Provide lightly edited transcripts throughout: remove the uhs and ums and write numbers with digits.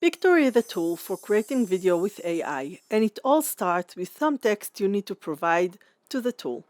Pictory is a tool for creating video with AI, and it all starts with some text you need to provide to the tool.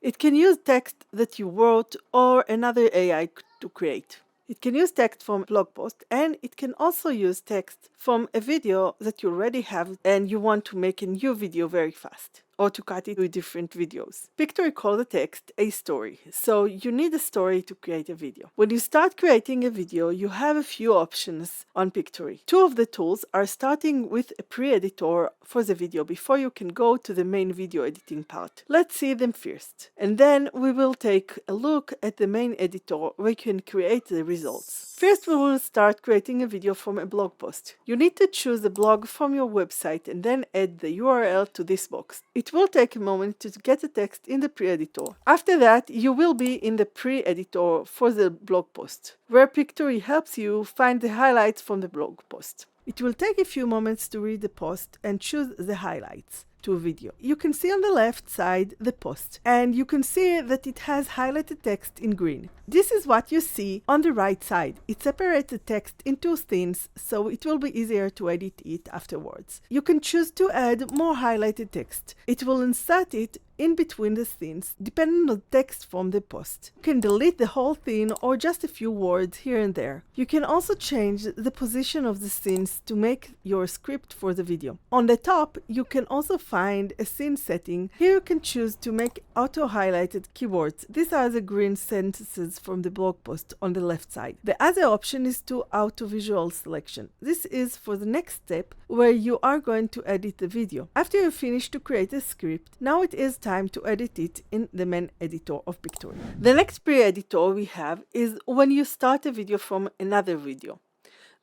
It can use text that you wrote or another AI to create. It can use text from a blog post, and it can also use text from a video that you already have and you want to make a new video very fast, or to cut it with different videos. Pictory calls the text a story, so you need a story to create a video. When you start creating a video, you have a few options on Pictory. Two of the tools are starting with a pre-editor for the video before you can go to the main video editing part. Let's see them first, and then we will take a look at the main editor where you can create the results. First, we will start creating a video from a blog post. You need to choose a blog from your website and then add the URL to this box. It will take a moment to get the text in the pre-editor. After that, you will be in the pre-editor for the blog post, where Pictory helps you find the highlights from the blog post. It will take a few moments to read the post and choose the highlights to a video. You can see on the left side the post, and you can see that it has highlighted text in green. This is what you see on the right side. It separates the text into scenes, so it will be easier to edit it afterwards. You can choose to add more highlighted text. It will insert it in between the scenes, depending on the text from the post. You can delete the whole thing or just a few words here and there. You can also change the position of the scenes to make your script for the video. On the top, you can also find a scene setting. Here you can choose to make auto-highlighted keywords. These are the green sentences from the blog post on the left side. The other option is to auto-visual selection. This is for the next step where you are going to edit the video. After you finish to create a script, now it is time to edit it in the main editor of Pictory. The next pre-editor we have is when you start a video from another video.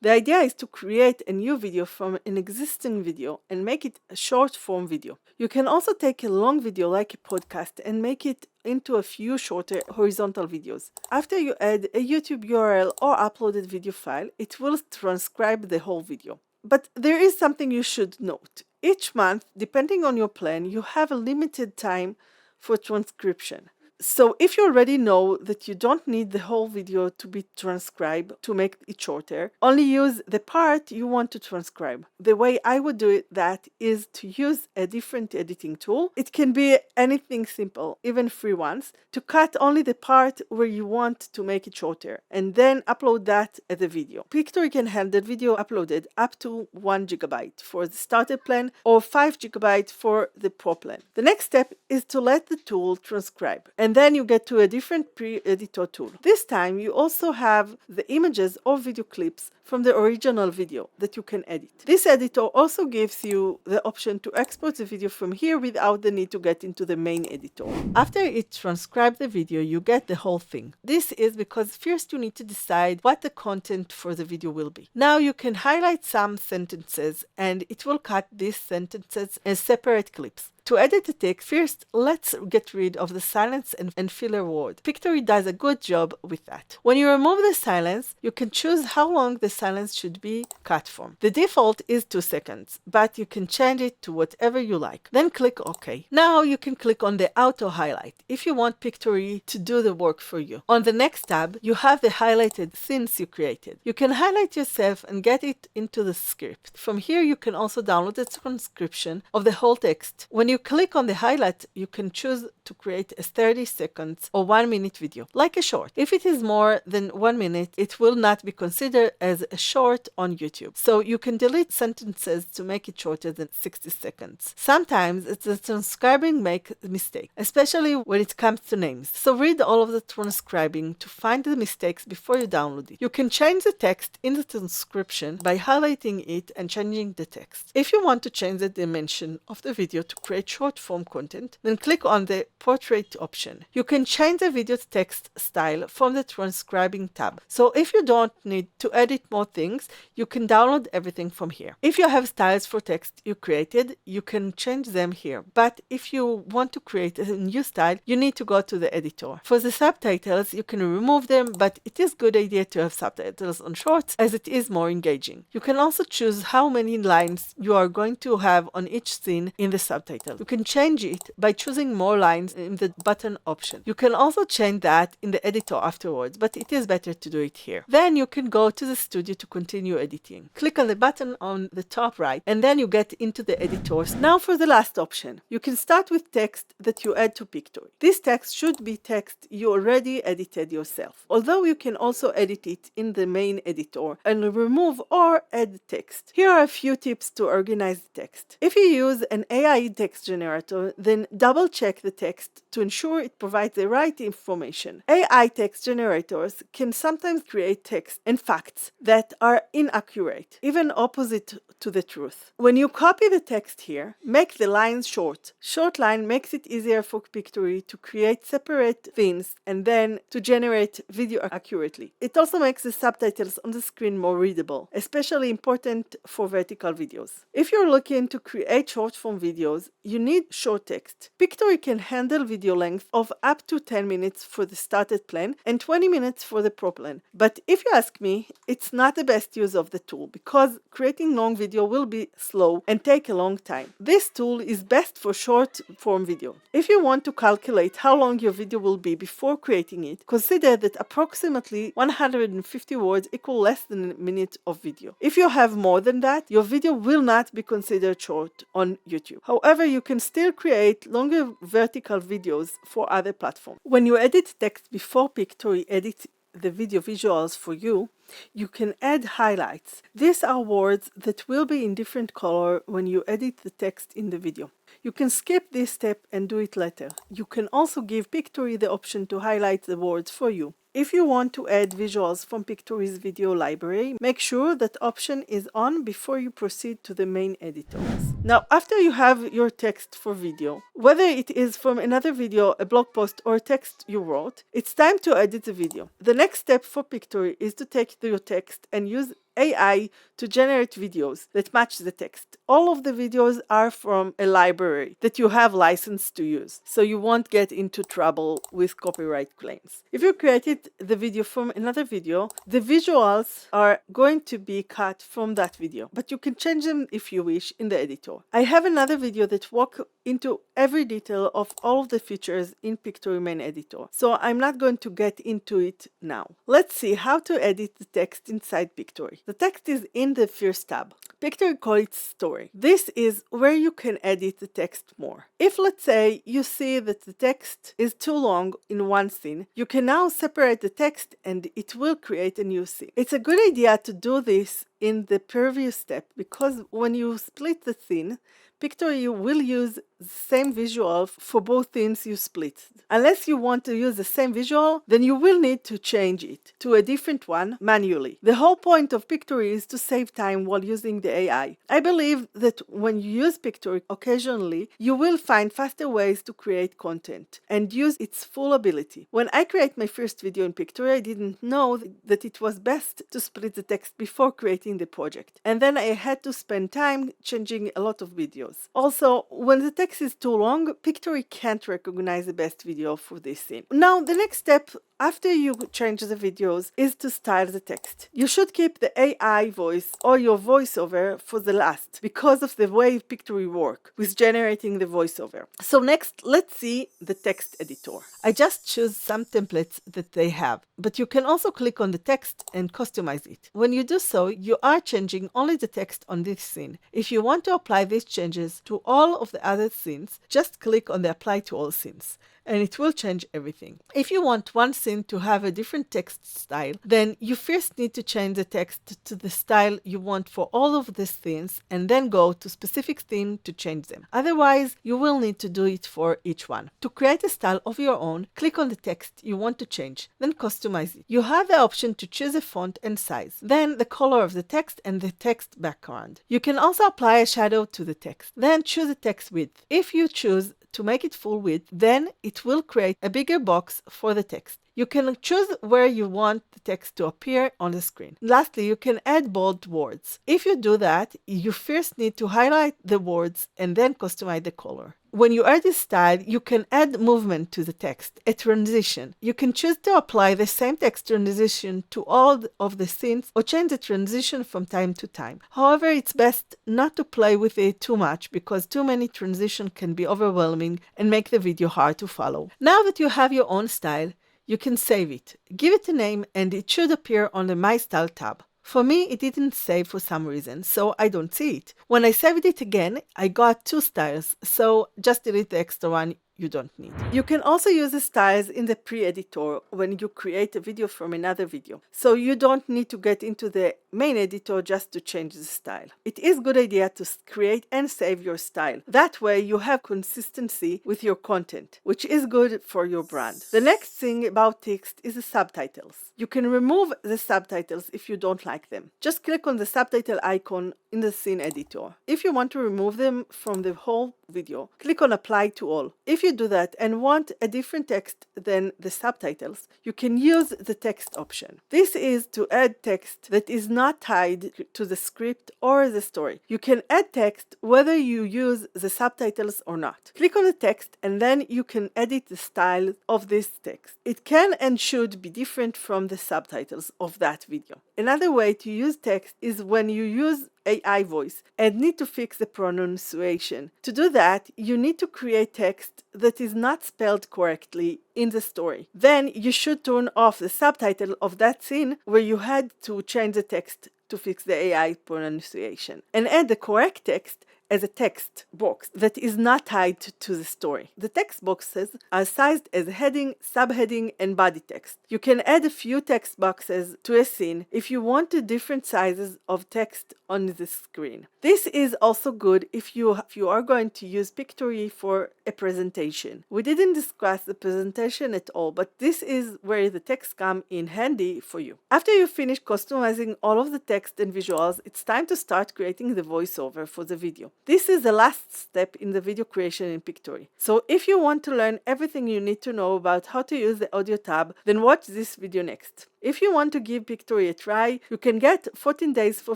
The idea is to create a new video from an existing video and make it a short form video. You can also take a long video like a podcast and make it into a few shorter horizontal videos. After you add a YouTube URL or uploaded video file, it will transcribe the whole video. But there is something you should note. Each month, depending on your plan, you have a limited time for transcription. So if you already know that you don't need the whole video to be transcribed to make it shorter, only use the part you want to transcribe. The way I would do that is to use a different editing tool. It can be anything simple, even free ones, to cut only the part where you want to make it shorter and then upload that as a video. Pictory can handle video uploaded up to 1 GB for the starter plan or 5 GB for the pro plan. The next step is to let the tool transcribe, and then you get to a different pre-editor tool. This time you also have the images or video clips from the original video that you can edit. This editor also gives you the option to export the video from here without the need to get into the main editor. After it transcribes the video, you get the whole thing. This is because first you need to decide what the content for the video will be. Now you can highlight some sentences and it will cut these sentences as separate clips. To edit the text, first let's get rid of the silence and filler word. Pictory does a good job with that. When you remove the silence, you can choose how long the silence should be cut from. The default is 2 seconds, but you can change it to whatever you like. Then click OK. Now you can click on the auto highlight if you want Pictory to do the work for you. On the next tab, you have the highlighted scenes you created. You can highlight yourself and get it into the script. From here, you can also download the transcription of the whole text. When you click on the highlight, you can choose to create a 30 seconds or 1 minute video, like a short. If it is more than 1 minute, it will not be considered as a short on YouTube. So you can delete sentences to make it shorter than 60 seconds. Sometimes the transcribing makes a mistake, especially when it comes to names. So read all of the transcribing to find the mistakes before you download it. You can change the text in the transcription by highlighting it and changing the text. If you want to change the dimension of the video to create short form content, then click on the portrait option. You can change the video text style from the transcribing tab. So if you don't need to edit more things, you can download everything from here. If you have styles for text you created, you can change them here. But if you want to create a new style, you need to go to the editor. For the subtitles, you can remove them, but it is a good idea to have subtitles on shorts as it is more engaging. You can also choose how many lines you are going to have on each scene in the subtitles. subtitle. You can change it by choosing more lines in the button option. You can also change that in the editor afterwards, but it is better to do it here. Then you can go to the studio to continue editing. Click on the button on the top right, and then you get into the editors. Now for the last option. You can start with text that you add to Pictory. This text should be text you already edited yourself, although you can also edit it in the main editor and remove or add text. Here are a few tips to organize the text. If you use an AI text generator, then double check the text to ensure it provides the right information. AI text generators can sometimes create text and facts that are inaccurate, even opposite to the truth. When you copy the text here, make the lines short. Short line makes it easier for Pictory to create separate things and then to generate video accurately. It also makes the subtitles on the screen more readable, especially important for vertical videos. If you're looking to create short form videos, you need short text. Pictory can handle video length of up to 10 minutes for the started plan and 20 minutes for the pro plan. But if you ask me, it's not the best use of the tool because creating long video will be slow and take a long time. This tool is best for short form video. If you want to calculate how long your video will be before creating it, consider that approximately 150 words equal less than a minute of video. If you have more than that, your video will not be considered short on YouTube. However, you can still create longer vertical videos for other platforms. When you edit text before Pictory edits the video visuals for you, you can add highlights. These are words that will be in different color when you edit the text in the video. You can skip this step and do it later. You can also give Pictory the option to highlight the words for you. If you want to add visuals from Pictory's video library, make sure that option is on before you proceed to the main editors. Now, after you have your text for video, whether it is from another video, a blog post, or text you wrote, it's time to edit the video. The next step for Pictory is to take your text and use AI to generate videos that match the text. All of the videos are from a library that you have license to use, so you won't get into trouble with copyright claims. If you created the video from another video, the visuals are going to be cut from that video, but you can change them if you wish in the editor. I have another video that walks into every detail of all of the features in Pictory main editor, so I'm not going to get into it now. Let's see how to edit the text inside Pictory. The text is in the first tab. Pictory calls it story. This is where you can edit the text more. If, let's say, you see that the text is too long in one scene, you can now separate the text and it will create a new scene. It's a good idea to do this in the previous step because when you split the scene, Pictory will use the same visual for both scenes you split. Unless you want to use the same visual, then you will need to change it to a different one manually. The whole point of Pictory is to save time while using the AI. I believe that when you use Pictory occasionally, you will find faster ways to create content and use its full ability. When I create my first video in Pictory, I didn't know that it was best to split the text before creating the project. And then I had to spend time changing a lot of videos. Also, when the text is too long, Pictory can't recognize the best video for this scene. Now, the next step after you change the videos is to style the text. You should keep the AI voice or your voiceover for the last because of the way Pictory works with generating the voiceover. So next, let's see the text editor. I just choose some templates that they have, but you can also click on the text and customize it. When you do so, you are changing only the text on this scene. If you want to apply these changes to all of the other scenes, just click on the Apply to All Scenes, and it will change everything. If you want one scene to have a different text style, then you first need to change the text to the style you want for all of the scenes and then go to specific scene to change them. Otherwise, you will need to do it for each one. To create a style of your own, click on the text you want to change, then customize it. You have the option to choose a font and size, then the color of the text and the text background. You can also apply a shadow to the text, then choose a text width. If you choose to make it full width, then it will create a bigger box for the text. You can choose where you want the text to appear on the screen. Lastly, you can add bold words. If you do that, you first need to highlight the words and then customize the color. When you add this style, you can add movement to the text, a transition. You can choose to apply the same text transition to all of the scenes or change the transition from time to time. However, it's best not to play with it too much because too many transitions can be overwhelming and make the video hard to follow. Now that you have your own style, you can save it. Give it a name and it should appear on the My Style tab. For me, it didn't save for some reason, so I don't see it. When I saved it again, I got two styles, so just delete the extra one you don't need. You can also use the styles in the pre-editor when you create a video from another video, so you don't need to get into the main editor just to change the style. It is a good idea to create and save your style. That way you have consistency with your content, which is good for your brand. The next thing about text is the subtitles. You can remove the subtitles if you don't like them. Just click on the subtitle icon in the scene editor. If you want to remove them from the whole video, click on Apply to All. If you do that and want a different text than the subtitles, you can use the text option. This is to add text that is not tied to the script or the story. You can add text whether you use the subtitles or not. Click on the text and then you can edit the style of this text. It can and should be different from the subtitles of that video. Another way to use text is when you use AI voice and need to fix the pronunciation. To do that, you need to create text that is not spelled correctly in the story. Then you should turn off the subtitle of that scene where you had to change the text to fix the AI pronunciation and add the correct text as a text box that is not tied to the story. The text boxes are sized as heading, subheading, and body text. You can add a few text boxes to a scene if you want different sizes of text on the screen. This is also good if you are going to use Pictory for a presentation. We didn't discuss the presentation at all, but this is where the text come in handy for you. After you finish customizing all of the text and visuals, it's time to start creating the voiceover for the video. This is the last step in the video creation in Pictory. So if you want to learn everything you need to know about how to use the audio tab, then watch this video next. If you want to give Pictory a try, you can get 14 days for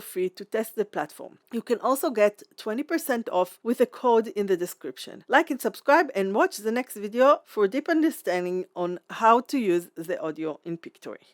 free to test the platform. You can also get 20% off with a code in the description. Like and subscribe and watch the next video for a deep understanding on how to use the audio in Pictory.